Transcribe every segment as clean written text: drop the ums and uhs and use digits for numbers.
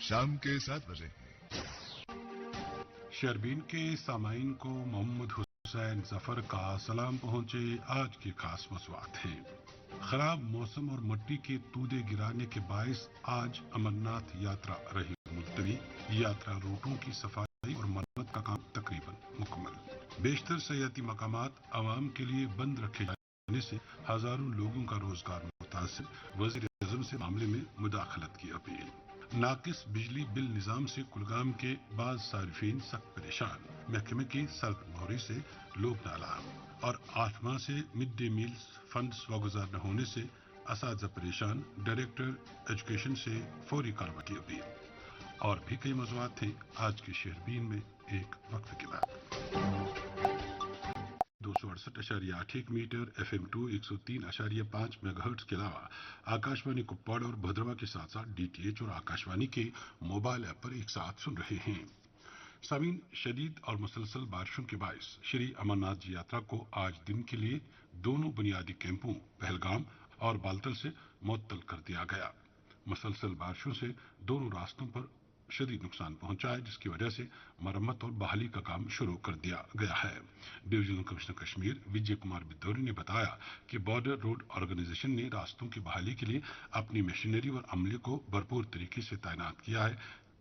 शाम के 7 बजे। शर्बीन के सामाइन को मोहम्मद हुसैन जफर का सलाम पहुंचे। आज के खास मौज़ूआत हैं। खराब मौसम और मिट्टी के तूदे गिराने के बायस आज अमरनाथ यात्रा रही मुलतवी। यात्रा रूटों की सफाई और मरम्मत का काम तकरीबन मुकम्मल। बेशतर सयाती मकामात आवाम के लिए बंद रखे जाने से हजारों लोगों का रोजगार मुतासिर। वज़ीर आज़म से मामले में मुदाखलत की अपील। नाकिस बिजली बिल निजाम से कुलगाम के बाद सारिफीन सख्त परेशान। महकमे की सर्द मोहरी से लोग नालाम। और 8 माह से मिड डे मील्स फंड्स वागुजार न होने से असातिज़ा परेशान। डायरेक्टर एजुकेशन से फौरी कार्रवाई की अपील। और भी कई मौज़ूआत थे आज के शहरबीन में एक वक्त के बाद। 268.81 मीटर FM2 103.5 मेगाहर्ट्ज के अलावा आकाशवाणी कुपवाड़ और भद्रवा के साथ साथ DTH और आकाशवाणी के मोबाइल ऐप पर एक साथ सुन रहे हैं। सामीन, शदीद और मुसलसल बारिशों के बायस श्री अमरनाथ जी यात्रा को आज दिन के लिए दोनों बुनियादी कैंपों पहलगाम और बालतल से मुअत्तल कर दिया गया। मुसलसल बारिशों से दोनों रास्तों पर शदीद नुकसान पहुंचा है, जिसकी वजह से मरम्मत और बहाली का काम शुरू कर दिया गया है। डिवीजनल कमिश्नर कश्मीर विजय कुमार बिदौरी ने बताया कि बॉर्डर रोड ऑर्गेनाइजेशन ने रास्तों की बहाली के लिए अपनी मशीनरी और अमले को भरपूर तरीके से तैनात किया है,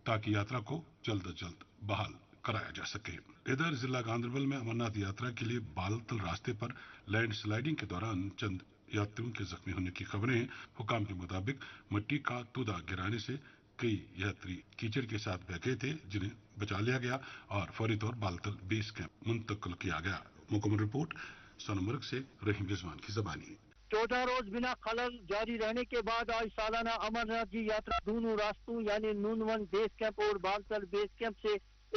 ताकि यात्रा को जल्द अज जल्द बहाल कराया जा सके। इधर जिला गांधरबल में अमरनाथ यात्रा के लिए बालतल रास्ते पर लैंडस्लाइडिंग के दौरान चंद यात्रियों के जख्मी होने की खबरें हैं। हुकाम के मुताबिक मिट्टी का तूदा गिराने से कई यात्री कीचड़ के साथ बह गए थे, जिन्हें बचा लिया गया और फौरी तौर बालतल बेस कैंप मुंतकिल किया गया। मुकम्मल रिपोर्ट सोनमर्ग से रहीम रिजवान की ज़बानी। 14 रोज बिना खलल जारी रहने के बाद आज सालाना अमरनाथ जी यात्रा दोनों रास्तों यानी नूनवन बेस कैंप और बालतल बेस कैंप से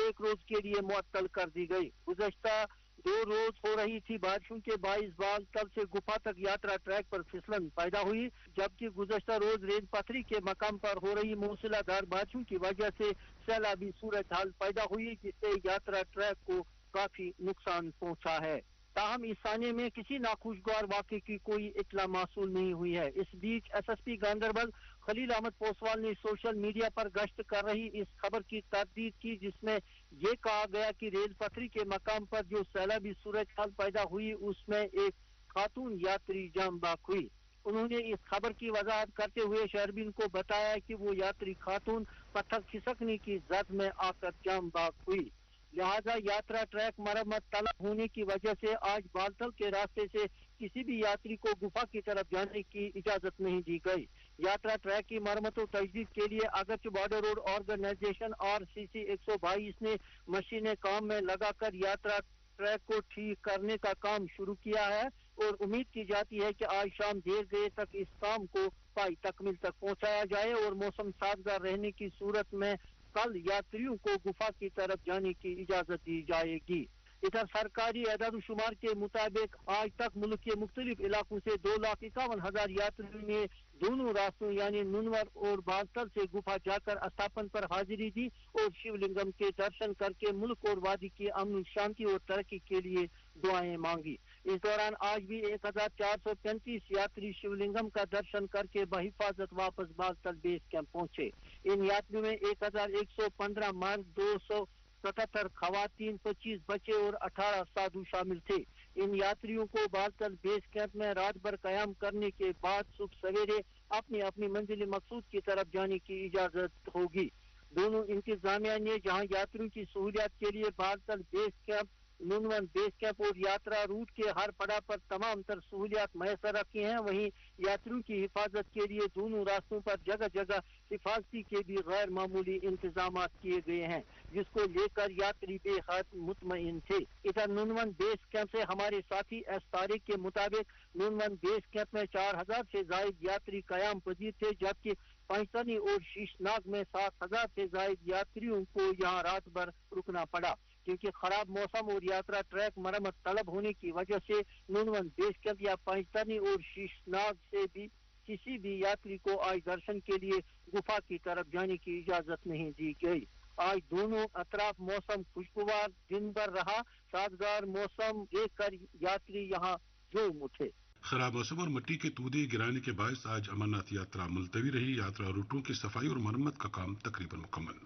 एक रोज के लिए मुअत्तल कर दी गई। गुज़श्ता 2 रोज हो रही थी बारिशों के बाइस बालतल से गुफा तक यात्रा ट्रैक पर फिसलन पैदा हुई, जबकि गुज़श्ता रोज रेत पथरी के मकाम पर हो रही मूसलाधार बारिशों की वजह से सैलाबी सूरत हाल पैदा हुई, जिससे यात्रा ट्रैक को काफी नुकसान पहुंचा है। ताहम इस साने में किसी नाखुशगवार वाक़े की कोई इत्तला मासूल नहीं हुई है। इस बीच SSP गांधरबल खलील अहमद पोसवाल ने सोशल मीडिया पर गश्त कर रही इस खबर की तरदीद की, जिसमें ये कहा गया कि रेल पथरी के मकाम पर जो सैलाबी सूरत हाल पैदा हुई उसमें एक खातून यात्री जाम बाक हुई। उन्होंने इस खबर की वजाहत करते हुए शहरबीन को बताया कि वो यात्री खातून पत्थर खिसकने की जद में आकर जाम बाक हुई। लिहाजा यात्रा ट्रैक मरम्मत तलब होने की वजह से आज बालतल के रास्ते से किसी भी यात्री को गुफा की तरफ जाने की इजाजत नहीं दी गई। यात्रा ट्रैक की मरम्मत और तजदीद के लिए अगरचे बॉर्डर रोड ऑर्गेनाइजेशन RCC 122 ने मशीनें काम में लगाकर यात्रा ट्रैक को ठीक करने का काम शुरू किया है और उम्मीद की जाती है कि आज शाम देर देर तक इस काम को पाई तकमील तक पहुंचाया जाए और मौसम साजगार रहने की सूरत में कल यात्रियों को गुफा की तरफ जाने की इजाजत दी जाएगी। इधर सरकारी एदाद-ओ-शुमार के मुताबिक आज तक मुल्क के मुख्तलिफ इलाकों से 2,51,000 यात्रियों ने दोनों रास्तों यानी नुनवर और बालतल से गुफा जाकर अस्थापन पर हाजिरी दी और शिवलिंगम के दर्शन करके मुल्क और वादी की अमन शांति और तरक्की के लिए दुआएं मांगी। इस दौरान आज भी 1,435 यात्री शिवलिंगम का दर्शन करके बहिफाजत वापस बालतल बेस कैंप पहुंचे। इन यात्रियों में 1,115 मर्द, 277 खवातीन, 25 बच्चे और 18 साधु शामिल थे। इन यात्रियों को बालतल बेस कैंप में रात भर कयाम करने के बाद सुबह सवेरे अपनी अपनी मंजिल मकसूद की तरफ जाने की इजाजत होगी। दोनों इंतजामिया ने जहां यात्रियों की सहूलियत के लिए Baltal base camp, Nunwan base camp और यात्रा रूट के हर पड़ाव पर तमाम तर सहूलियत मैसर रखी हैं, वहीं यात्रियों की हिफाजत के लिए दोनों रास्तों पर जगह जगह हिफाजती के भी गैर मामूली इंतजाम किए गए हैं, जिसको लेकर यात्री बेहद मुतमईन थे। इधर नुनवन बेस कैंप से हमारे साथी एस तारिक के मुताबिक नुनवन बेस कैंप में 4,000 से जायद यात्री कयाम पजीर थे, जबकि पाकिस्तानी और शीशनाग में 7,000 से जायद यात्रियों को यहाँ रात भर रुकना पड़ा, क्योंकि खराब मौसम और यात्रा ट्रैक मरम्मत तलब होने की वजह से नुनवन बेस कैंप या पाकिस्तानी और शीशनाग से भी किसी भी यात्री को आज दर्शन के लिए गुफा की तरफ जाने की इजाजत नहीं दी गई। आज दोनों अतराफ मौसम खुशगवार दिन भर रहा। साजगार मौसम देखकर यात्री यहाँ झूम उठे। खराब मौसम और मिट्टी के तूदे गिराने के बायस आज अमरनाथ यात्रा मुलतवी रही। यात्रा रूटों की सफाई और मरम्मत का काम तकरीबन मुकम्मल।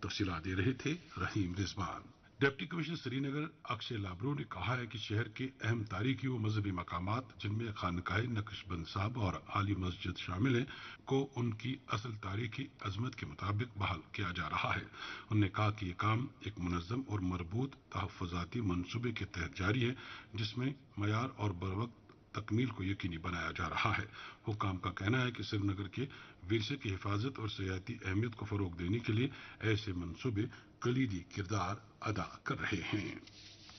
तफसीलात दे रहे थे रहीम रिजवान। डिप्टी कमिश्नर श्रीनगर अक्षय लाबरू ने कहा है कि शहर के अहम तारीखी व मजहबी मकामात जिनमें खानकाह नक्शबंद साहब और आली मस्जिद शामिल हैं को उनकी असल तारीखी अजमत के मुताबिक बहाल किया जा रहा है। उन्होंने कहा कि ये काम एक मुनज़्ज़म और मरबूत तहफ़्फ़ुज़ाती मंसूबे के तहत जारी है जिसमें मयार और बरवक्त तकमील को यकीनी बनाया जा रहा है। हुकाम का कहना है कि श्रीनगर के विरसे की हिफाजत और सियाती अहमियत को फरोग देने के लिए ऐसे मंसूबे कलीदी किरदार अदा कर रहे हैं।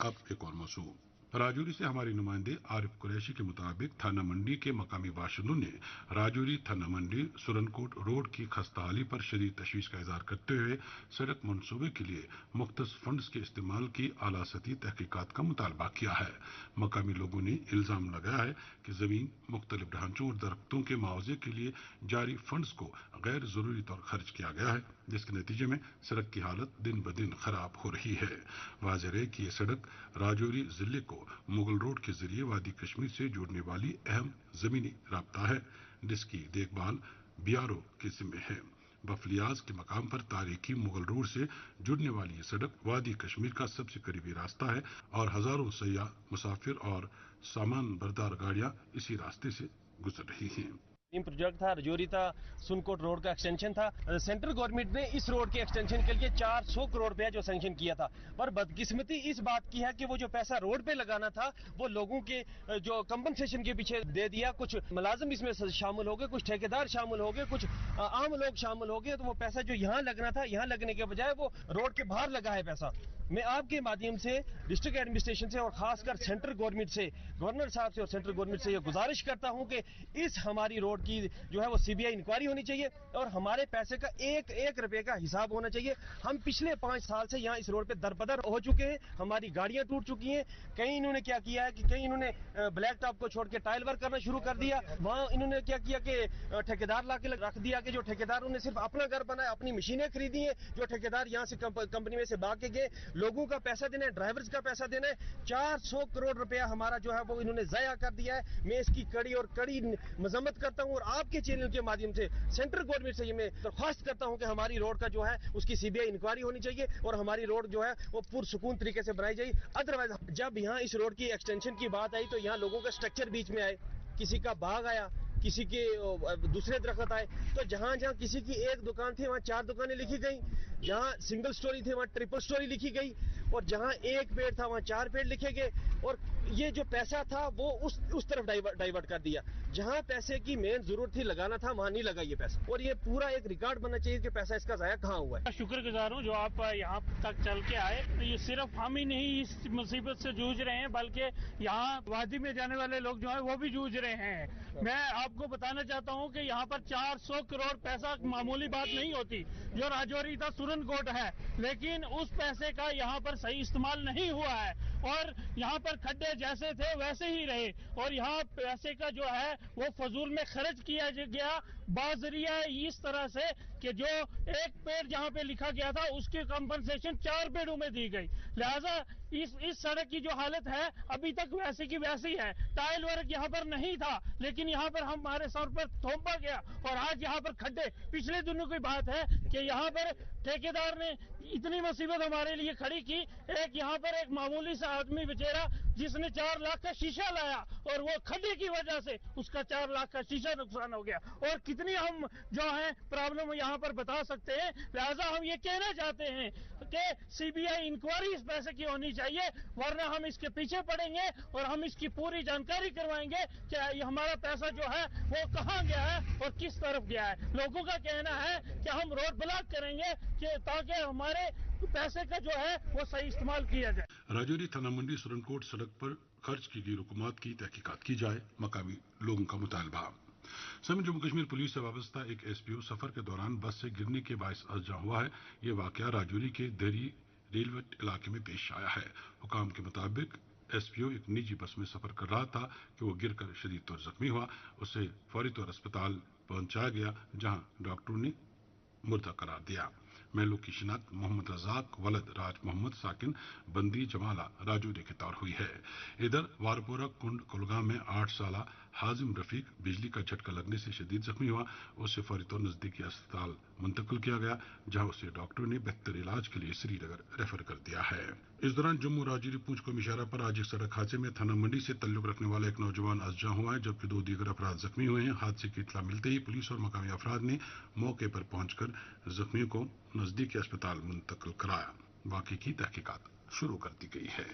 अब एक और मौजू। राजौरी से हमारे नुमाइंदे आरिफ कुरैशी के मुताबिक थाना मंडी के मकामी बाशिंदों ने राजौरी थाना मंडी सुरनकोट रोड की खस्ताहाली पर शदीद तशवीश का इजहार करते हुए सड़क मंसूबे के लिए मुख्तस फंड्स के इस्तेमाल की आला सतही तहकीकात का मुतालबा किया है। मकामी लोगों ने इल्जाम लगाया है कि जमीन, मुख्तलिफ ढांचों और दरख्तों के मुआवजे के लिए जारी फंड्स को गैर जरूरी तौर खर्च किया गया है, जिसके नतीजे में सड़क की हालत दिन ब दिन खराब हो रही है। वाज़ेह है कि यह सड़क राजौरी जिले को मुगल रोड के जरिए वादी कश्मीर से जोड़ने वाली अहम जमीनी राब्ता है, जिसकी देखभाल बीआरओ के जिम्मे है। बफलियाज के मकाम पर तारीखी मुगल रोड से जुड़ने वाली ये सड़क वादी कश्मीर का सबसे करीबी रास्ता है और हजारों सयाह, मुसाफिर और सामान बरदार गाड़ियां इसी रास्ते से गुजर रही हैं। प्रोजेक्ट था, राजौरी था, सुनकोट रोड का एक्सटेंशन था। सेंट्रल गवर्नमेंट ने इस रोड के एक्सटेंशन के लिए 400 करोड़ रुपया जो सैंक्शन किया था, पर बदकिस्मती इस बात की है कि वो जो पैसा रोड पे लगाना था वो लोगों के जो कंपनसेशन के पीछे दे दिया। कुछ मुलाजिम इसमें शामिल हो गए, कुछ ठेकेदार शामिल हो गए, कुछ आम लोग शामिल हो गए, तो वो पैसा जो यहाँ लगना था यहाँ लगने के बजाय वो रोड के बाहर लगा है पैसा। मैं आपके माध्यम से डिस्ट्रिक्ट एडमिनिस्ट्रेशन से और खासकर सेंट्रल गवर्नमेंट से, गवर्नर साहब से और सेंट्रल गवर्नमेंट से ये गुजारिश करता हूं कि इस हमारी रोड की जो है वो सीबीआई इंक्वायरी होनी चाहिए और हमारे पैसे का एक एक रुपए का हिसाब होना चाहिए। हम पिछले 5 साल से यहाँ इस रोड पे दरबदर हो चुके हैं, हमारी गाड़ियां टूट चुकी हैं। कहीं इन्होंने क्या किया है कि कहीं इन्होंने ब्लैक टॉप को छोड़ के टाइल वर्क करना शुरू कर दिया। वहां इन्होंने क्या किया कि ठेकेदार ला के रख दिया कि जो ठेकेदार ने सिर्फ अपना घर बनाया, अपनी मशीनें खरीदी हैं, जो ठेकेदार यहाँ से कंपनी में से भाग के गए, लोगों का पैसा देना है, ड्राइवर्स का पैसा देना है। 400 करोड़ रुपया हमारा जो है वो इन्होंने जाया कर दिया है। मैं इसकी कड़ी और कड़ी मजम्मत करता हूं और आपके चैनल के माध्यम से सेंट्रल गवर्नमेंट से ये मैं दरख्वास्त करता हूं कि हमारी रोड का जो है उसकी सीबीआई इंक्वायरी होनी चाहिए और हमारी रोड जो है वो पुरसुकून तरीके से बनाई जाए। अदरवाइज जब यहाँ इस रोड की एक्सटेंशन की बात आई तो यहाँ लोगों का स्ट्रक्चर बीच में आए, किसी का बाग आया, किसी के दूसरे दरख्त आए, तो जहां जहां किसी की एक दुकान थी वहां 4 दुकानें लिखी गई, जहां सिंगल स्टोरी थी वहां ट्रिपल स्टोरी लिखी गई और जहां एक पेड़ था वहां 4 पेड़ लिखे गए और ये जो पैसा था वो उस तरफ डाइवर्ट कर दिया। जहां पैसे की मेन जरूरत थी लगाना था वहां नहीं लगा ये पैसा और ये पूरा एक रिकॉर्ड बनना चाहिए कि पैसा इसका जाया कहाँ हुआ है। शुक्रगुजार हूँ जो आप यहाँ तक चल के आए। ये सिर्फ हम ही नहीं इस मुसीबत से जूझ रहे हैं बल्कि यहाँ वादी में जाने वाले लोग जो है वो भी जूझ रहे हैं। मैं आपको बताना चाहता हूँ कि यहाँ पर 400 करोड़ पैसा मामूली बात नहीं होती। जो राजौरी था सुरनकोट है, लेकिन उस पैसे का यहाँ पर सही इस्तेमाल नहीं हुआ है और यहाँ पर खड्डे जैसे थे वैसे ही रहे और यहाँ पैसे का जो है वो फजूल में खर्च किया गया बाजरिया इस तरह से कि जो एक पेड़ जहाँ पे लिखा गया था उसकी कंपनसेशन 4 पेड़ों में दी गई। लिहाजा इस सड़क की जो हालत है अभी तक वैसी की वैसी है। टाइल वर्क यहाँ पर नहीं था लेकिन यहाँ पर हमारे सर पर थोपा गया और आज यहाँ पर खड्डे। पिछले दिनों की बात है कि यहाँ पर ठेकेदार ने इतनी मुसीबत हमारे लिए खड़ी की, एक यहाँ पर एक मामूली सा आदमी बेचारा जिसने 4 लाख का शीशा लाया और वो खड्डे की वजह से उसका 4 लाख का शीशा नुकसान हो गया और कितनी हम जो है प्रॉब्लम यहाँ पर बता सकते हैं। लिहाजा हम ये कहना चाहते हैं कि सीबीआई इंक्वायरी इस पैसे की होनी चाहिए, वरना हम इसके पीछे पड़ेंगे और हम इसकी पूरी जानकारी करवाएंगे कि हमारा पैसा जो है वो कहाँ गया है और किस तरफ गया है। लोगों का कहना है कि हम रोड ब्लॉक करेंगे कि ताकि हमारे पैसे का जो है वो सही इस्तेमाल किया जाए। राजौरी थाना मंडी सुरनकोट सड़क पर खर्च की गई रकूमात की तहकीकात की जाए, मकामी लोगों का मुतालबा। समेत जम्मू कश्मीर पुलिस से वाबस्ता एक एसपीओ सफर के दौरान बस से गिरने के बायस अज्जा हुआ है। ये वाकया राजौरी के दरी रेलवे इलाके में पेश आया है। हुकाम के मुताबिक एसपीओ एक निजी बस में सफर कर रहा था कि वो गिरकर शदीद तौर जख्मी हुआ। उसे फौरी तौर अस्पताल पहुंचाया गया जहां डॉक्टरों ने मुर्दा करार दिया। महलों की शिनाख्त मोहम्मद रजाक वलद राज मोहम्मद साकिन बंदी जमाला राजौरी के तौर हुई है। इधर वारपोरा कुंड कुलगाम में 8 साल हाजिम रफीक बिजली का झटका लगने से शदीद जख्मी हुआ। उसे फौरी तौर नजदीकी अस्पताल मुंतकिल किया गया, जहां उसे डॉक्टरों ने बेहतर इलाज के लिए श्रीनगर रेफर कर दिया है। इस दौरान जम्मू राजौरी पूंछ को इशारा पर आज एक सड़क हादसे में थाना मंडी से ताल्लुक रखने वाला एक नौजवान अजजा हुआ है, जबकि 2 दीगर अफराद जख्मी हुए हैं। हादसे की इत्तला मिलते ही पुलिस और मकामी अफराद ने मौके पर पहुंचकर जख्मियों को नजदीकी अस्पताल मुंतकिल कराया। बाकी की तहकीकात शुरू कर दी गई है।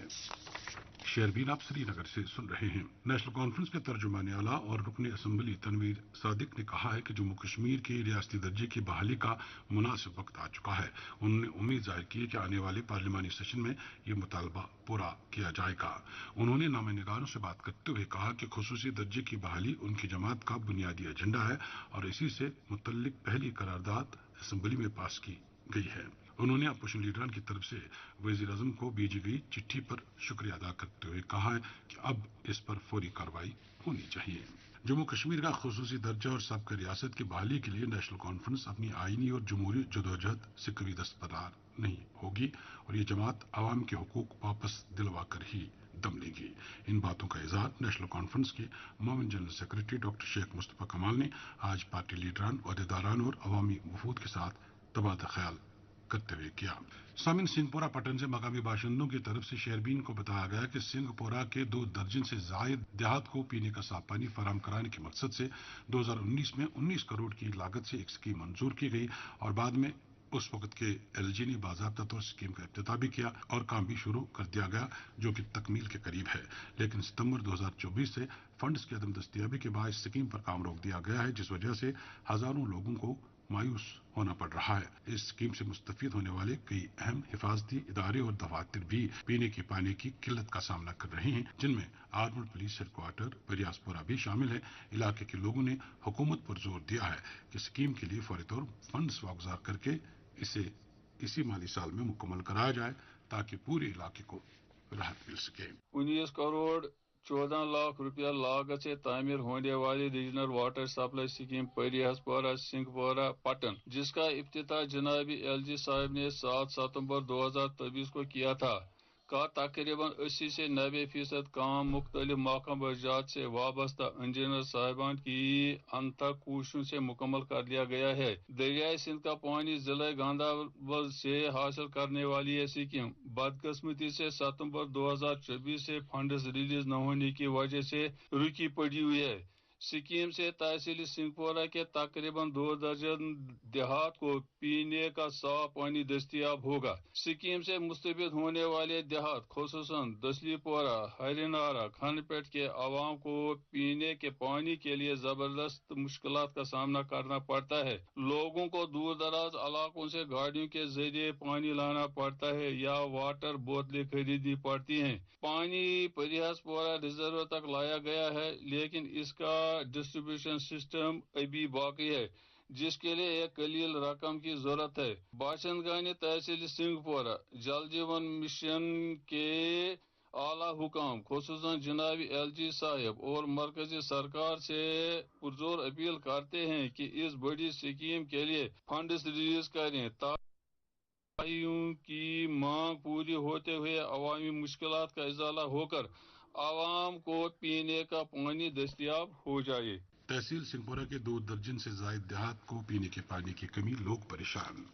शेरबीन आप श्रीनगर से सुन रहे हैं। नेशनल कॉन्फ्रेंस के तर्जुमाने आला और रुकने असम्बली तनवीर सादिक ने कहा है कि जम्मू कश्मीर के रियासती दर्जे की बहाली का मुनासिब वक्त आ चुका है। उन्होंने उम्मीद जाहिर की कि आने वाले पार्लिमानी सेशन में ये मुतालबा पूरा किया जाएगा। उन्होंने नामे निगारों से बात करते हुए कहा कि खुसूसी दर्जे की बहाली उनकी जमात का बुनियादी एजेंडा है और इसी से मुतल्लिक पहली करारदाद असम्बली में पास की गई है। उन्होंने अपोजिशन लीडरान की तरफ से वज़ीर आज़म को भेजी गई चिट्ठी पर शुक्रिया अदा करते हुए कहा है कि अब इस पर फौरी कार्रवाई होनी चाहिए। जम्मू कश्मीर का खुसूसी दर्जा और सबका रियासत की बहाली के लिए नेशनल कॉन्फ्रेंस अपनी आईनी और जमहूरी जदोजहद से कभी दस्तबरदार नहीं होगी और ये जमात आवाम के हुकूक वापस दिलवा कर ही दम लेगी। इन बातों का इजहार नेशनल कॉन्फ्रेंस के मोमिन general secretary doctor Sheikh Mustafa Kamal ने आज पार्टी लीडरान, ओहदेदारान और अवामी वफूद के साथ तबादला ख्याल करते हुए किया। सामिन सिंहपोरा पटन से मकामी बाशिंदों की तरफ से शेरबीन को बताया गया कि सिंहपोरा के 2 दर्जन से जायद देहात को पीने का साफ पानी फराहम कराने के मकसद से 2019 में 19 करोड़ की लागत से एक स्कीम मंजूर की गई और बाद में उस वक्त के एलजी ने बाज़ाब्ता तौर स्कीम का इफ्तिताह भी किया और काम भी शुरू कर दिया गया, जो कि तकमील के करीब है। लेकिन सितंबर 2024 से फंड्स की अदम दस्तयाबी के बाद स्कीम पर काम रोक दिया गया है, जिस वजह से हजारों लोगों को मायूस होना पड़ रहा है। इस स्कीम से मुस्तफीद होने वाले कई अहम हिफाजती इदारे और दफातर भी पीने के पानी की किल्लत का सामना कर रहे हैं, जिनमें आर्मड पुलिस हेडक्वार्टर बरियासपुरा भी शामिल है। इलाके के लोगों ने हुकूमत पर जोर दिया है कि स्कीम के लिए फौरी तौर फंड्स वागुजार करके इसे इसी माली साल में मुकम्मल कराया जाए ताकि पूरे इलाके को राहत मिल सके। 19 करोड़ 14 लाख रुपया लागत से तामीर होने वाली regional water supply scheme Parihaspora Singhpora Pattan, जिसका इफ्तिताह जनाबी एलजी साहब ने 7 सितंबर 2023 को किया था, का तकरीबन 80 से 90% काम मुख्तलिफ महकमा जात से वाबस्ता इंजीनियर साहिबान की अंतक कोशिशों से मुकम्मल कर लिया गया है। दरियाई सिंध का पानी जिला गांधरबल से हासिल करने वाली ये स्कीम बदकिस्मती से सितंबर 2024 से फंड्स रिलीज न होने की वजह से रुकी पड़ी हुई है। स्कीम से तहसील सिंहपोरा के तकरीबन 2 दर्जन देहात को पीने का साफ पानी दस्तियाब होगा। स्कीम से मुस्तफिद होने वाले देहात खुसूसन दसलीपोरा, हरिनारा, खनपेट के आवाम को पीने के पानी के लिए जबरदस्त मुश्किलात का सामना करना पड़ता है। लोगों को दूर दराज इलाकों से गाड़ियों के जरिए पानी लाना पड़ता है या वाटर बोतलें खरीदनी पड़ती हैं। पानी परिहसपोरा रिजर्व तक लाया गया है, लेकिन इसका डिस्ट्रीब्यूशन सिस्टम अभी बाकी है, जिसके लिए एक कलील रकम की जरूरत है। बाशिंदगानी तहसील सिंहपोरा जल जीवन मिशन के आला हुकाम खुसूसन जनाबी एलजी साहब और मरकजी सरकार से पुरजोर अपील करते हैं कि इस बड़ी स्कीम के लिए फंड्स रिलीज करें ताकि की मांग पूरी होते हुए अवामी मुश्किलात का इजाला होकर आवाम को पीने का पानी दस्तयाब हो जाए। तहसील सिंहपोरा के 2 दर्जन से जायद देहात को पीने के पानी की कमी, लोग परेशान।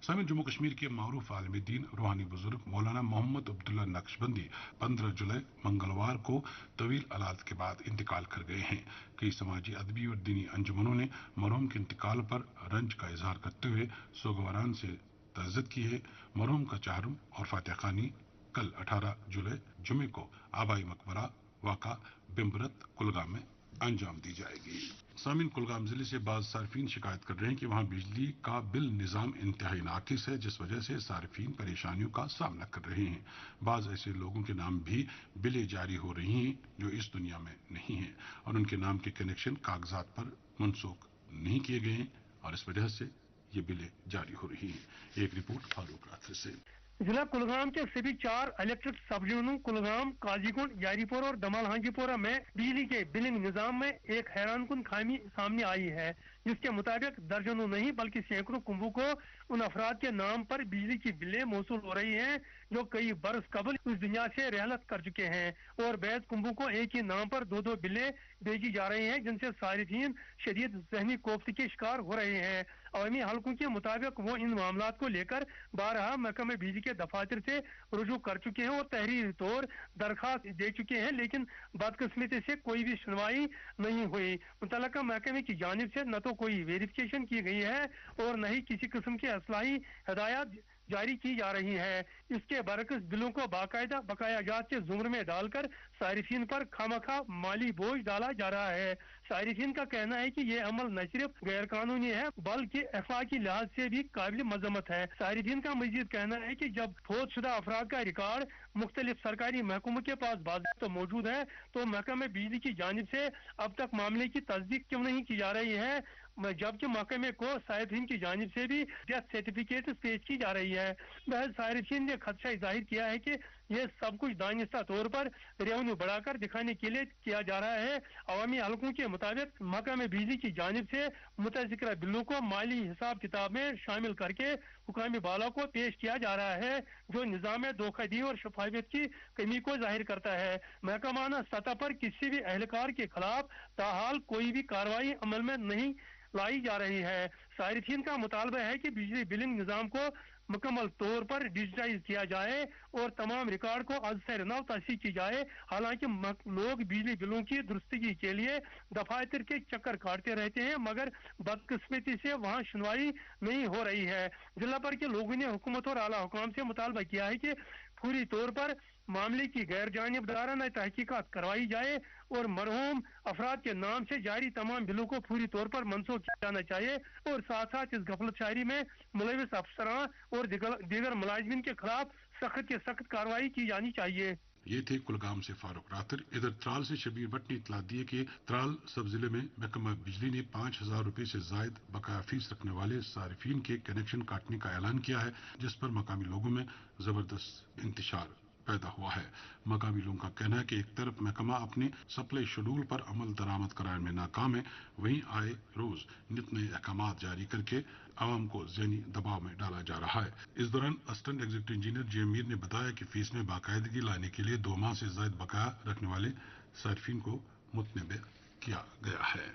सामिन जम्मू कश्मीर के मारूफ आलिम दीन रूहानी बुजुर्ग मौलाना मोहम्मद अब्दुल्ला नक्शबंदी 15 जुलाई मंगलवार को तवील अलाद के बाद इंतकाल कर गए हैं। कई समाजी, अदबी और दीनी अंजुमनों ने मरहूम के इंतकाल पर रंज का इजहार करते हुए सोगवारान से ताज़ियत की है। मरहूम का चाहरुम और फातिहा खानी कल 18 जुलाई जुमे को आबाई मकबरा वाका बिम्बरत कुलगाम में अंजाम दी जाएगी। सामिन कुलगाम जिले से बाज़ सार्फिन शिकायत कर रहे हैं कि वहां बिजली का बिल निज़ाम इंतहाई नाकिस है, जिस वजह से सार्फिन परेशानियों का सामना कर रहे हैं। बाज़ ऐसे लोगों के नाम भी बिलें जारी हो रही हैं जो इस दुनिया में नहीं हैं और उनके नाम के कनेक्शन कागजात पर मनसूख नहीं किए गए हैं और इस वजह से ये बिलें जारी हो रही हैं। एक रिपोर्ट फारूक राथर से। जिला कुलगाम के सभी 4 इलेक्ट्रिक सब डिवीजनों कुलगाम, काजीकुंड, यारीपुर और दमाल हांजीपुरा में बिजली के बिलिंग निजाम में एक हैरानकुन खामी सामने आई है, जिसके मुताबिक दर्जनों नहीं बल्कि सैकड़ों कुंभों को उन अफराद के नाम पर बिजली की बिलें मौसूल हो रही हैं जो कई बरस कबल इस दुनिया से रहलत कर चुके हैं, और बैद कुंभों को एक ही नाम पर 2-2 बिलें भेजी जा रही हैं, जिनसे सारिफीन शदीद ज़हनी कोफ्त के शिकार हो रहे हैं। अवामी हलकों के मुताबिक वो इन मामलात को लेकर 12 महकमे बिजली के दफातर से रुजू कर चुके हैं और तहरीरी तौर दरखास्त दे चुके हैं, लेकिन बदकिस्मती से कोई भी सुनवाई नहीं हुई। मुतल्लिका महकमे की जानिब से न तो कोई वेरिफिकेशन की गई है और न ही किसी किस्म की असलाही हिदायत जारी की जा रही है। इसके बरक्स बिलों को बाकायदा बकायाजात के जुम्र में डालकर सारिफीन पर खामखा माली बोझ डाला जा रहा है। सारिफीन का कहना है कि ये अमल न सिर्फ गैर कानूनी है बल्कि अखलाकी लिहाज से भी काबिल मजम्मत है। सारिफीन का मजीद कहना है कि जब फौतशुदा अफराद का रिकॉर्ड मुख्तलिफ सरकारी महकमों के पास बाज़ाब्ता मौजूद है तो महकमे बिजली की जानिब से अब तक मामले की तस्दीक क्यों नहीं की जा रही है, जबकि महकमे को सारिफीन की जानिब से भी डेथ सर्टिफिकेट पेश की जा रही है। बहर सारिफीन ने खदशा जाहिर किया है कि ये सब कुछ दानिस्ता तौर पर रेवेन्यू बढ़ाकर दिखाने के लिए किया जा रहा है। अवामी हलकों के मुताबिक महकमे बिजली की जानिब से मुतज़िक्रा बिलों को माली हिसाब किताब में शामिल करके हुकामी बाला को पेश किया जा रहा है, जो निज़ाम धोखाधड़ी और शफाफियत की कमी को जाहिर करता है। महकमाना सतह पर किसी भी एहलकार के खिलाफ ताहाल कोई भी कार्रवाई अमल में नहीं लाई जा रही है। सारिफीन का मुतालबा है कि बिजली बिलिंग निज़ाम को मुकम्मल तौर पर डिजिटाइज किया जाए और तमाम रिकॉर्ड को आज से नव तहसील की जाए। हालांकि लोग बिजली बिलों की दुरुस्ती के लिए दफातर के चक्कर काटते रहते हैं, मगर बदकिस्मती से वहां सुनवाई नहीं हो रही है। जिला भर के लोगों ने हुकूमत और आला हुकाम से मुतालबा किया है कि पूरी तौर पर मामले की गैर जानिबदाराना तहकीकात करवाई जाए और मरहूम अफराद के नाम से जारी तमाम बिलों को पूरी तौर पर मनसूख किया जाना चाहिए और साथ साथ इस गफलत शायरी में मुलविस अफसरान और दीगर मुलाजिमीन के खिलाफ सख्त से सख्त कार्रवाई की जानी चाहिए। ये थे कुलगाम से फारूक रातर। इधर त्राल से शबीर भट्ट ने इतला दी कि त्राल सब जिले में महकमा बिजली ने 5,000 रुपए से जायद बकाया फीस रखने वाले सारिफीन के कनेक्शन काटने का ऐलान किया है, जिस पर मकामी लोगों में जबरदस्त इंतशार पैदा हुआ है। मकामी लोगों का कहना है कि एक तरफ महकमा अपने सप्लाई शेड्यूल पर अमल दरामद कराने में नाकाम है, वहीं आए रोज नित नए अहकाम जारी करके आवाम को ज़हनी दबाव में डाला जा रहा है। इस दौरान असिस्टेंट एग्जीक्यूटिव इंजीनियर जे मीर ने बताया कि फीस में बाकायदगी लाने के लिए 2 माह से जायद बकाया रखने वाले सार्फिन को मुतनबे किया गया है।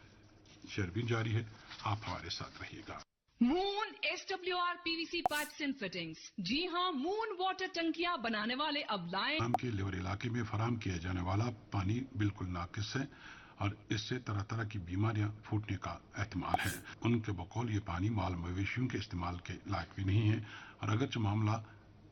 शेरबिन जारी है, आप हमारे साथ रहिएगा। Moon SWR PVC pipes and fittings. जी हां, मून वाटर टंकियां बनाने वाले अब लाए। आम के लेवर इलाके में फराहम किया जाने वाला पानी बिल्कुल नाकिस है और इससे तरह तरह की बीमारियां फूटने का एहतमाल है। उनके बकौल ये पानी माल मवेशियों के इस्तेमाल के लायक भी नहीं है और अगरचे मामला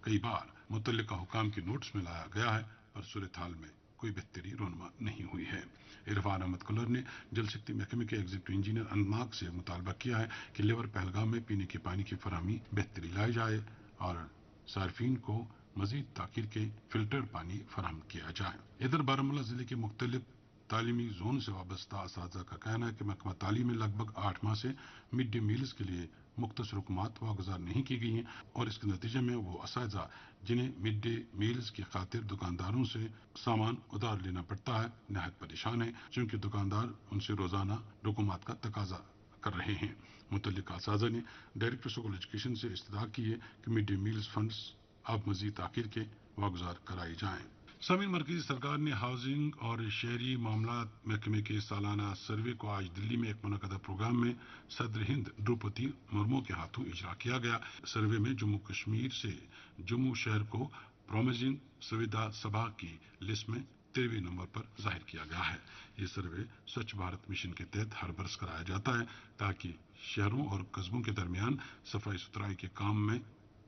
कई बार मुतल्लिका हुकाम के नोटिस में लाया गया है, पर सूरत हाल में कोई बेहतरी रोनमा नहीं हुई है। इरफान अहमद कुलर ने जल शक्ति महकमे के एग्जीक्यूटिव इंजीनियर अनमाग से मुतालबा किया है कि लेवर पहलगाम में पीने के पानी की फराहमी बेहतरी लाई जाए और सार्फिन को मजीद ताकीर के फिल्टर पानी फराहम किया जाए। इधर बारामूला जिले के मुख्तलिफ तालीमी जोन से वाबस्ता असातिज़ा का कहना है कि महकमा तालीम में लगभग 8 माह से मिड डे मील्स के लिए मुख्तसर हुकूमत वागुजार नहीं की गई हैं और इसके नतीजे में वो असातिज़ा जिन्हें मिड डे मील्स की खातिर दुकानदारों से सामान उधार लेना पड़ता है, नहायत परेशान है, क्योंकि दुकानदार उनसे रोजाना हुकूमत का तकाजा कर रहे हैं। मुतल्लिका असातिज़ा ने डायरेक्टर स्कूल एजुकेशन से इस्तदा की है कि मिड डे मील्स फंड्स अब मजीद ताकीर के वागुजार कराई जाएं। सामीन, मरकजी सरकार ने हाउसिंग और शहरी मामलात महकमे के सालाना सर्वे को आज दिल्ली में एक मुनक़दा प्रोग्राम में सदर हिंद द्रौपदी मुर्मू के हाथों इजरा किया गया। सर्वे में जम्मू कश्मीर से जम्मू शहर को प्रोमिसिंग सुविधा सभा की लिस्ट में 13वें नंबर पर जाहिर किया गया है। ये सर्वे स्वच्छ भारत मिशन के तहत हर बरस कराया जाता है ताकि शहरों और कस्बों के दरमियान सफाई सुथराई के काम में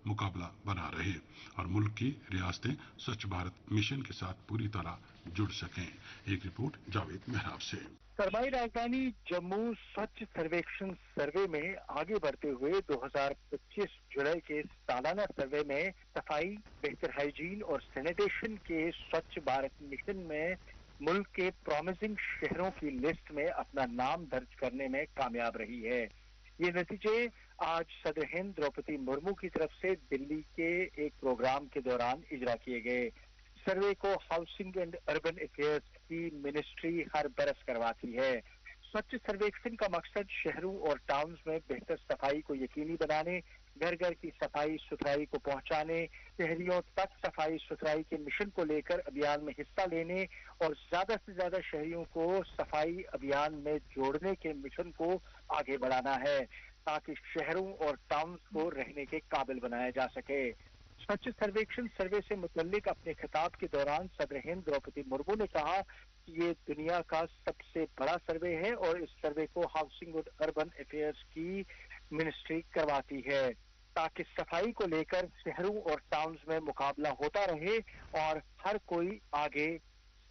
मुकाबला बना रहे और मुल्क की रियासतें स्वच्छ भारत मिशन के साथ पूरी तरह जुड़ सकें। एक रिपोर्ट जावेद मेहराब से। सरमाई राजधानी जम्मू स्वच्छ सर्वेक्षण सर्वे में आगे बढ़ते हुए 2025 जुलाई के सालाना सर्वे में सफाई, बेहतर हाइजीन और सैनिटेशन के स्वच्छ भारत मिशन में मुल्क के प्रॉमिसिंग शहरों की लिस्ट में अपना नाम दर्ज करने में कामयाब रही है। ये नतीजे आज सदर हिंद द्रौपदी मुर्मू की तरफ से दिल्ली के एक प्रोग्राम के दौरान इजरा किए गए। सर्वे को हाउसिंग एंड अर्बन अफेयर्स की मिनिस्ट्री हर बरस करवाती है। स्वच्छ सर्वेक्षण का मकसद शहरों और टाउन्स में बेहतर सफाई को यकीनी बनाने, घर घर की सफाई सुथराई को पहुंचाने, शहरियों तक सफाई सुथराई के मिशन को लेकर अभियान में हिस्सा लेने और ज्यादा से ज्यादा शहरियों को सफाई अभियान में जोड़ने के मिशन को आगे बढ़ाना है, ताकि शहरों और टाउन्स को रहने के काबिल बनाया जा सके। स्वच्छ सर्वेक्षण सर्वे से मुतल्लिक अपने खिताब के दौरान सदर हिंद द्रौपदी मुर्मू ने कहा कि ये दुनिया का सबसे बड़ा सर्वे है और इस सर्वे को हाउसिंग और अर्बन अफेयर्स की मिनिस्ट्री करवाती है, ताकि सफाई को लेकर शहरों और टाउन्स में मुकाबला होता रहे और हर कोई आगे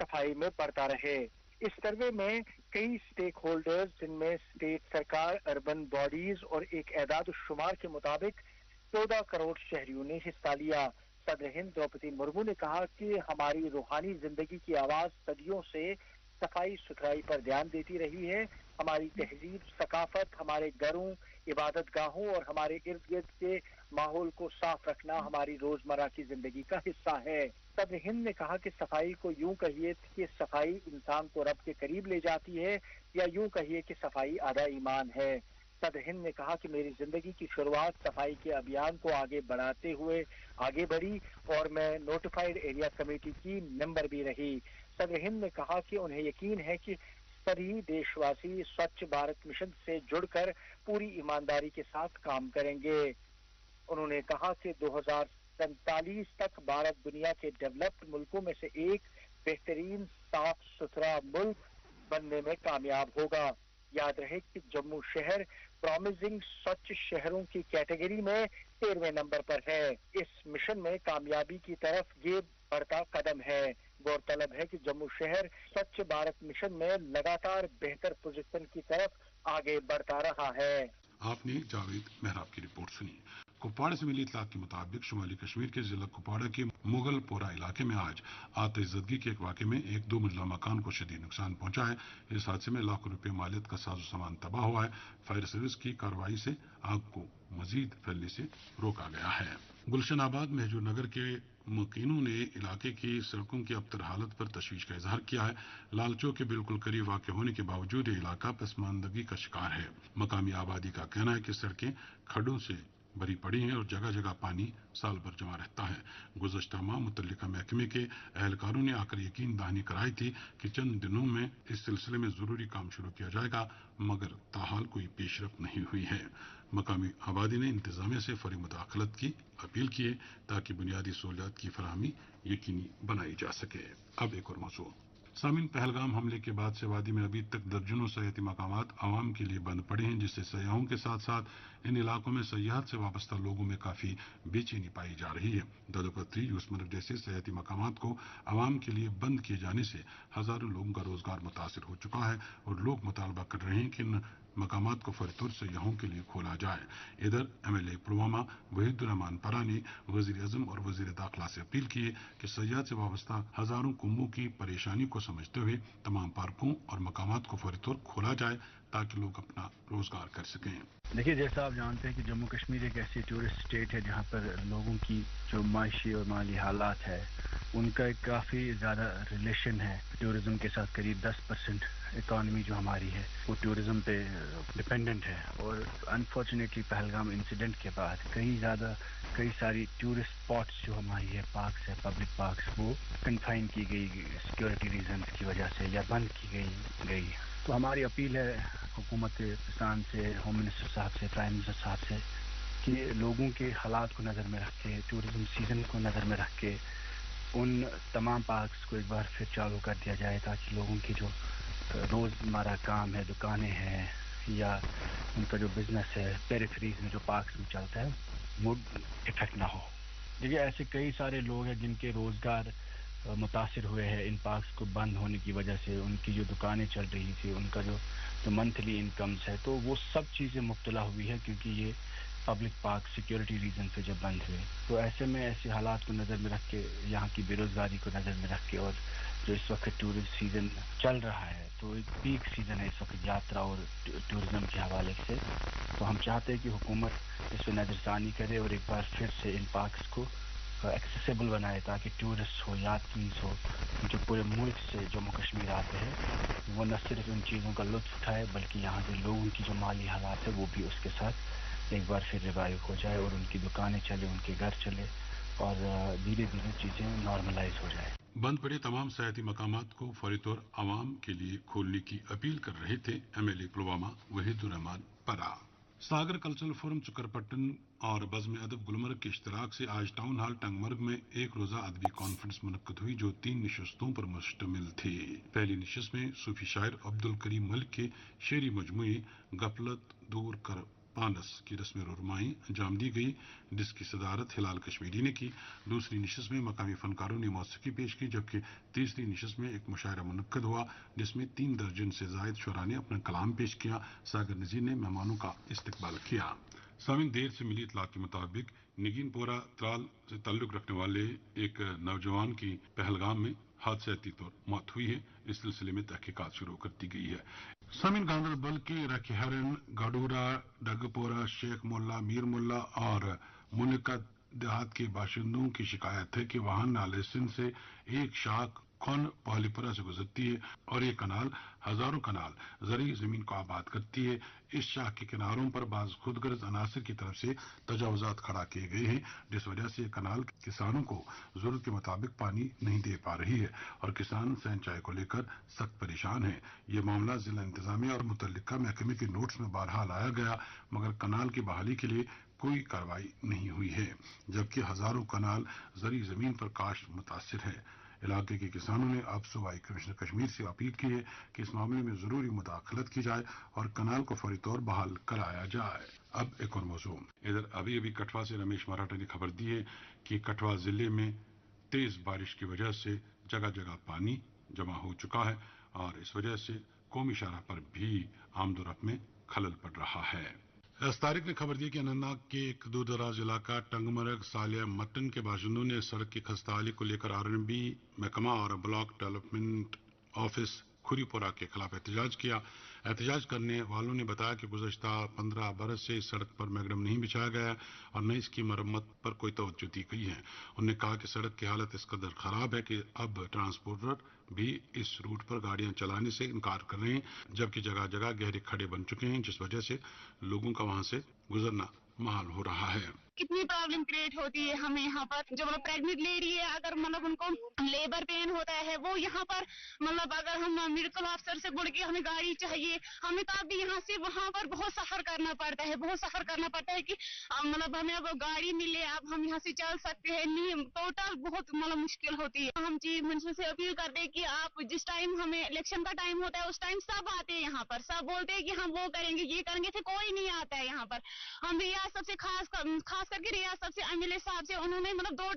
सफाई में बढ़ता रहे। इस सर्वे में कई स्टेक होल्डर्स जिनमें स्टेट सरकार, अर्बन बॉडीज और एक एदाद शुमार के मुताबिक 14 करोड़ शहरियों ने हिस्सा लिया। सदर हिंद द्रौपदी मुर्मू ने कहा कि हमारी रूहानी जिंदगी की आवाज सदियों से सफाई सुथराई पर ध्यान देती रही है। हमारी तहजीब, सकाफत, हमारे घरों, इबादत गाहों और हमारे इर्द गिर्द के माहौल को साफ रखना हमारी रोजमर्रा की जिंदगी का हिस्सा है। सदर हिंद ने कहा कि सफाई को यूं कहिए कि सफाई इंसान को रब के करीब ले जाती है, या यूं कहिए कि सफाई आधा ईमान है। सदर हिंद ने कहा कि मेरी जिंदगी की शुरुआत सफाई के अभियान को आगे बढ़ाते हुए आगे बढ़ी और मैं नोटिफाइड एरिया कमेटी की मेंबर भी रही। सदर हिंद ने कहा कि उन्हें यकीन है कि सभी देशवासी स्वच्छ भारत मिशन से जुड़कर पूरी ईमानदारी के साथ काम करेंगे। उन्होंने कहा कि 2047 तक भारत दुनिया के डेवलप्ड मुल्कों में से एक बेहतरीन साफ सुथरा मुल्क बनने में कामयाब होगा। याद रहे कि जम्मू शहर प्रॉमिसिंग स्वच्छ शहरों की कैटेगरी में 13वें नंबर पर है। इस मिशन में कामयाबी की तरफ ये बढ़ता कदम है। गौरतलब है कि जम्मू शहर स्वच्छ भारत मिशन में लगातार बेहतर पोजीशन की तरफ आगे बढ़ता रहा है। आपने जावेद मेहराब की रिपोर्ट सुनी। कुपवाड़ा से मिली इत्तला के मुताबिक शुमाली कश्मीर के जिला कुपवाड़ा के मुगलपोरा इलाके में आज आतिशज़दगी के एक वाक़े में एक 2 मंजिला मकान को शदीद नुकसान पहुंचा है। इस हादसे में लाखों रुपए मालियत का साजो सामान तबाह हुआ है। फायर सर्विस की कार्रवाई से आग को मजीद फैलने से रोका गया है। गुलशन आबाद महजूर नगर के मुकीनों ने इलाके की सड़कों की अबतर हालत पर तशवीश का इजहार किया है। लाल चौक के बिल्कुल करीब वाक़ होने के बावजूद ये इलाका पसमानदगी का शिकार है। मकामी आबादी का कहना है कि सड़कें खड्डों से भरी पड़ी हैं और जगह जगह पानी साल भर जमा रहता है। गुज़श्ता माह मुतल्लिका महकमे के अहलकारों ने आकर यकीन दहानी कराई थी कि चंद दिनों में इस सिलसिले में जरूरी काम शुरू किया जाएगा, मगर ताहाल कोई पेशरफ नहीं हुई है। मकामी आबादी ने इंतजामिया से फौरी मुदाखलत की अपील की है ताकि बुनियादी सहूलियात की फराहमी यकीनी बनाई जा सके। अब एक और मौजूद सामीन, पहलगाम हमले के बाद से वादी में अभी तक दर्जनों सयाहती मकामात आवाम के लिए बंद पड़े हैं, जिससे सयाहों के साथ साथ इन इलाकों में सयाहत से वाबस्ता लोगों में काफी बेचैनी पाई जा रही है। ददोपत्री, यूसमर्ग जैसे सयाहती मकामात को आवाम के लिए बंद किए जाने से हजारों लोगों का रोजगार मुतासर हो चुका है और लोग मुतालबा कर रहे हैं कि इन मकामात को फौरी तौर से सयाहों के लिए खोला जाए। इधर MLA पुलवामा वहीदुर रहमान परा ने वजीर आजम और वजीर दाखिला से अपील की है कि सयाहत से वाबस्ता हजारों कुम्मों की परेशानी को समझते हुए तमाम पार्कों और मकामात को फौरी तौर खोला जाए ताकि लोग अपना रोजगार कर सकें। देखिए, जैसा आप जानते हैं कि जम्मू कश्मीर एक ऐसी टूरिस्ट स्टेट है जहाँ पर लोगों की जो माशी और माली हालात है उनका एक काफ़ी ज़्यादा रिलेशन है टूरिज़्म के साथ। करीब 10% इकॉनमी जो हमारी है वो टूरिज़्म पे डिपेंडेंट है और अनफॉर्चुनेटली पहलगाम इंसिडेंट के बाद कई सारी टूरिस्ट स्पॉट्स जो हमारी है, पार्क्स है, पब्लिक पार्क्स, वो कन्फाइन की गई सिक्योरिटी रीजंस की वजह से या बंद की गई। तो हमारी अपील है हुकूमत पाकिस्तान से, होम मिनिस्टर साहब से, प्राइम मिनिस्टर साहब से कि लोगों के हालात को नज़र में रख के, टूरिज़्म सीज़न को नज़र में रख के उन तमाम पार्क्स को एक बार फिर चालू कर दिया जाए ताकि लोगों की जो रोज़मर्रा काम है, दुकानें हैं या उनका जो बिज़नेस है पेरिफेरीज में जो पार्क्स में चलता है वो इफेक्ट ना हो। देखिए, ऐसे कई सारे लोग हैं जिनके रोज़गार मुतासिर हुए हैं इन पार्क्स को बंद होने की वजह से। उनकी जो दुकानें चल रही थी, उनका जो मंथली इनकम्स है, तो वो सब चीज़ें मुब्तला हुई है क्योंकि ये पब्लिक पार्क सिक्योरिटी रीजन से जब बंद हुए, तो ऐसे में ऐसे हालात को नज़र में रख के, यहाँ की बेरोज़गारी को नज़र में रख के, और जो इस वक्त टूरिस्ट सीज़न चल रहा है, तो एक पीक सीज़न है इस वक्त यात्रा और टूरिज़्म के हवाले से, तो हम चाहते हैं कि हुकूमत इस पर नज़रसानी करे और एक बार फिर से इन पार्क्स को एक्सेसिबल बनाए, ताकि टूरिस्ट हो, यात्री हो, जो पूरे मुल्क से जम्मू कश्मीर आते हैं, वो न सिर्फ इन चीज़ों का लुत्फ़ उठाए, बल्कि यहाँ के लोगों की जो माली हालात है वो भी उसके साथ एक बार फिर रिवाइव हो जाए और उनकी दुकानें चले, उनके घर चले, और धीरे धीरे चीज़ें नॉर्मलाइज हो जाए। बंद पड़े तमाम सयाती मकामात को फौरी तौर आवाम के लिए खोलने की अपील कर रहे थे MLA पुलवामा वहीदुर रहमान परा। सागर कल्चरल फोरम चुकरपट्टन और बज़्म अदब गुलमर्ग के इश्तराक से आज टाउन हॉल टंगमर्ग में एक रोजा अदबी कॉन्फ्रेंस मुनक्कद हुई, जो 3 नशिस्तों पर मुश्तमिल थी। पहली नशिस्त में सूफी शायर अब्दुल करीम मलिक के शेरी मजमूए गफलत दूर कर पानस की रस्म रुरमाई अंजाम दी गई, जिसकी सदारत हिलाल कश्मीरी ने की। दूसरी नशिस्त में मकामी फनकारों ने मौसीकी पेश की, जबकि तीसरी नशिस्त में एक मुशायरा मुनक्कद हुआ, जिसमें 3 दर्जन से जायद शुरा ने अपना कलाम पेश किया। सागर नजीर ने मेहमानों का इस्तकबाल किया। सामिन देर से मिली इतला के मुताबिक निगीनपोरा त्राल से ताल्लुक रखने वाले एक नौजवान की पहलगाम में हादसाती तौर मौत हुई है। इस सिलसिले में तहकीकात शुरू कर दी गई है। सामिन गांधरबल के रखहरन, गाडूरा, डगपोरा, शेख मोल्ला, मीर मोल्ला और मुनका देहात के बाशिंदों की शिकायत है कि वहां नाले सिंध से एक शाख खौन पालीपुरा से गुजरती है और ये कनाल हजारों कनाल जरी जमीन को आबाद करती है। इस शाख के किनारों पर बाज खुदगर्ज अनासर की तरफ से तजावुजात खड़ा किए गए हैं, जिस वजह से किसानों किसानों को जरूरत के मुताबिक पानी नहीं दे पा रही है और किसान सिंचाई को लेकर सख्त परेशान है। ये मामला जिला इंतजामिया और मुतल्लिका महकमे के नोट्स में बारहा लाया गया, मगर कनाल की बहाली के लिए कोई कार्रवाई नहीं हुई है, जबकि हजारों कनाल जरी जमीन पर काश्त मुतासिर है। इलाके के किसानों ने अब सूबाई कमिश्नर कश्मीर से अपील की है कि इस मामले में जरूरी मुदाखलत की जाए और कनाल को फौरी तौर बहाल कराया जाए। अब एक और मौजूद, इधर अभी कठवा से रमेश मराठा ने खबर दी है कि कठवा जिले में तेज बारिश की वजह से जगह जगह पानी जमा हो चुका है और इस वजह से कौमी शाहराह पर भी आमदोरफ्त में खलल पड़ रहा है। तारिक ने खबर दी कि अनंतनाग के एक दूर दराज इलाका टंगमर्ग सालिया मटन के बाशिंदों ने सड़क की खस्ताहाली को लेकर RNB महकमा और ब्लॉक डेवलपमेंट ऑफिस खुरीपुरा के खिलाफ एहतजाज किया। एहतजाज करने वालों ने बताया कि गुज़श्ता 15 बरस से इस सड़क पर मैगडम नहीं बिछाया गया और न इसकी मरम्मत पर कोई तवज्जो दी गई है। उन्होंने कहा कि सड़क की हालत इस कदर खराब है कि अब ट्रांसपोर्टर भी इस रूट पर गाड़ियां चलाने से इनकार कर रहे हैं, जबकि जगह जगह गहरे खड्डे बन चुके हैं, जिस वजह से लोगों का वहां से गुजरना महाल हो रहा है। कितनी प्रॉब्लम क्रिएट होती है हमें यहाँ पर, जो मतलब प्रेग्नेंट लेडी है, अगर मतलब उनको लेबर पेन होता है, वो यहाँ पर मतलब अगर हम मेडिकल ऑफिसर से बोल के हमें गाड़ी चाहिए, हमें तो अभी यहाँ से वहाँ पर बहुत सफर करना पड़ता है, बहुत सफर करना पड़ता है कि मतलब हमें अब गाड़ी मिले, अब हम यहाँ से चल सकते हैं नहीं, टोटल बहुत मतलब मुश्किल होती है। हम चीफ मिनिस्टर से अपील करते हैं कि आप जिस टाइम हमें इलेक्शन का टाइम होता है उस टाइम सब आते हैं यहाँ पर, सब बोलते हैं कि हम वो करेंगे ये करेंगे, फिर कोई नहीं आता है यहाँ पर। हम रियासत से खास करके रियासत से MLA साहब से उन्होंने मतलब 2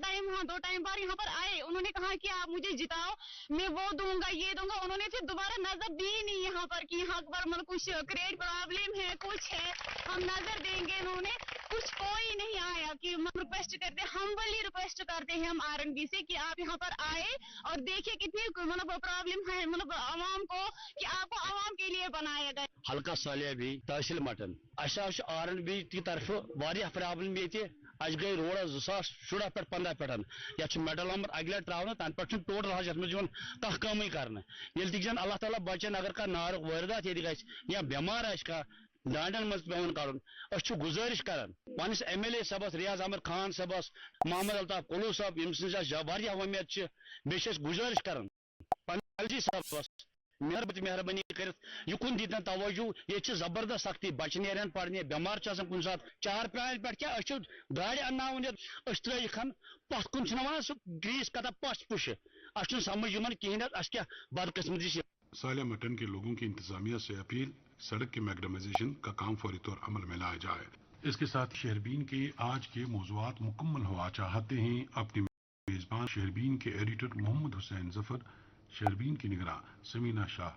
टाइम बार यहाँ पर आए, उन्होंने कहा कि आप मुझे जिताओ, मैं वो दूंगा ये दूंगा, उन्होंने फिर दोबारा नजर दी नहीं यहाँ पर कि यहाँ पर मतलब कुछ क्रिएट प्रॉब्लम है, कुछ है, हम नजर देंगे, उन्होंने कुछ कोई नहीं आया कि रिक्वेस्ट करते, हम्बली रिक्वेस्ट करते हैं हम RNB से कि आप यहाँ पर आए और देखिए कितनी मतलब प्रॉब्लम है मतलब आवाम को, कि आपको आवाम के लिए बनाया गया। हल्का सालिया भी तहसील मटन RNB की तरफ वारिया प्रॉब्लम ये अस गई रोड 2016 पे 15 पे ये मेडल नंबर अगले ट्रावन तन पे टोटल कह कम कर तक अल्लाह ताला बचन अगर कह नारुक वारदात ये या बेमार डांडन मज पेवन कर गुजारिश कर पस MLA साहबस रियाज अहमद खान साहबस मोहम्मद अल्ताफ कुलू साहब यम उम्मीद बे गुजारिश कर LG साहबस मेहरबानी कर युकुन दी तवज्जो ये जबरदस्त सख्ती बच्चे नेरन पढ़ने बेमार कुन सात 4 प्राइल पे क्या गाड़ी अन्नावन त्रखन पथ कुन सह ग्रीस कथा पश पुश अस समझ कहें क्या बदकिस्मती से। सालिया मटन के लोगों की इंतजामिया से अपील, सड़क के मैग्डमाइजेशन का काम फौरी तौर अमल में लाया जाए। इसके साथ शहरबीन के आज के मौज़ूआत मुकम्मल हुआ चाहते हैं। अपनी मेजबान शहरबीन के एडिटर मोहम्मद हुसैन जफर, शहरबीन की निगरान समीना शाह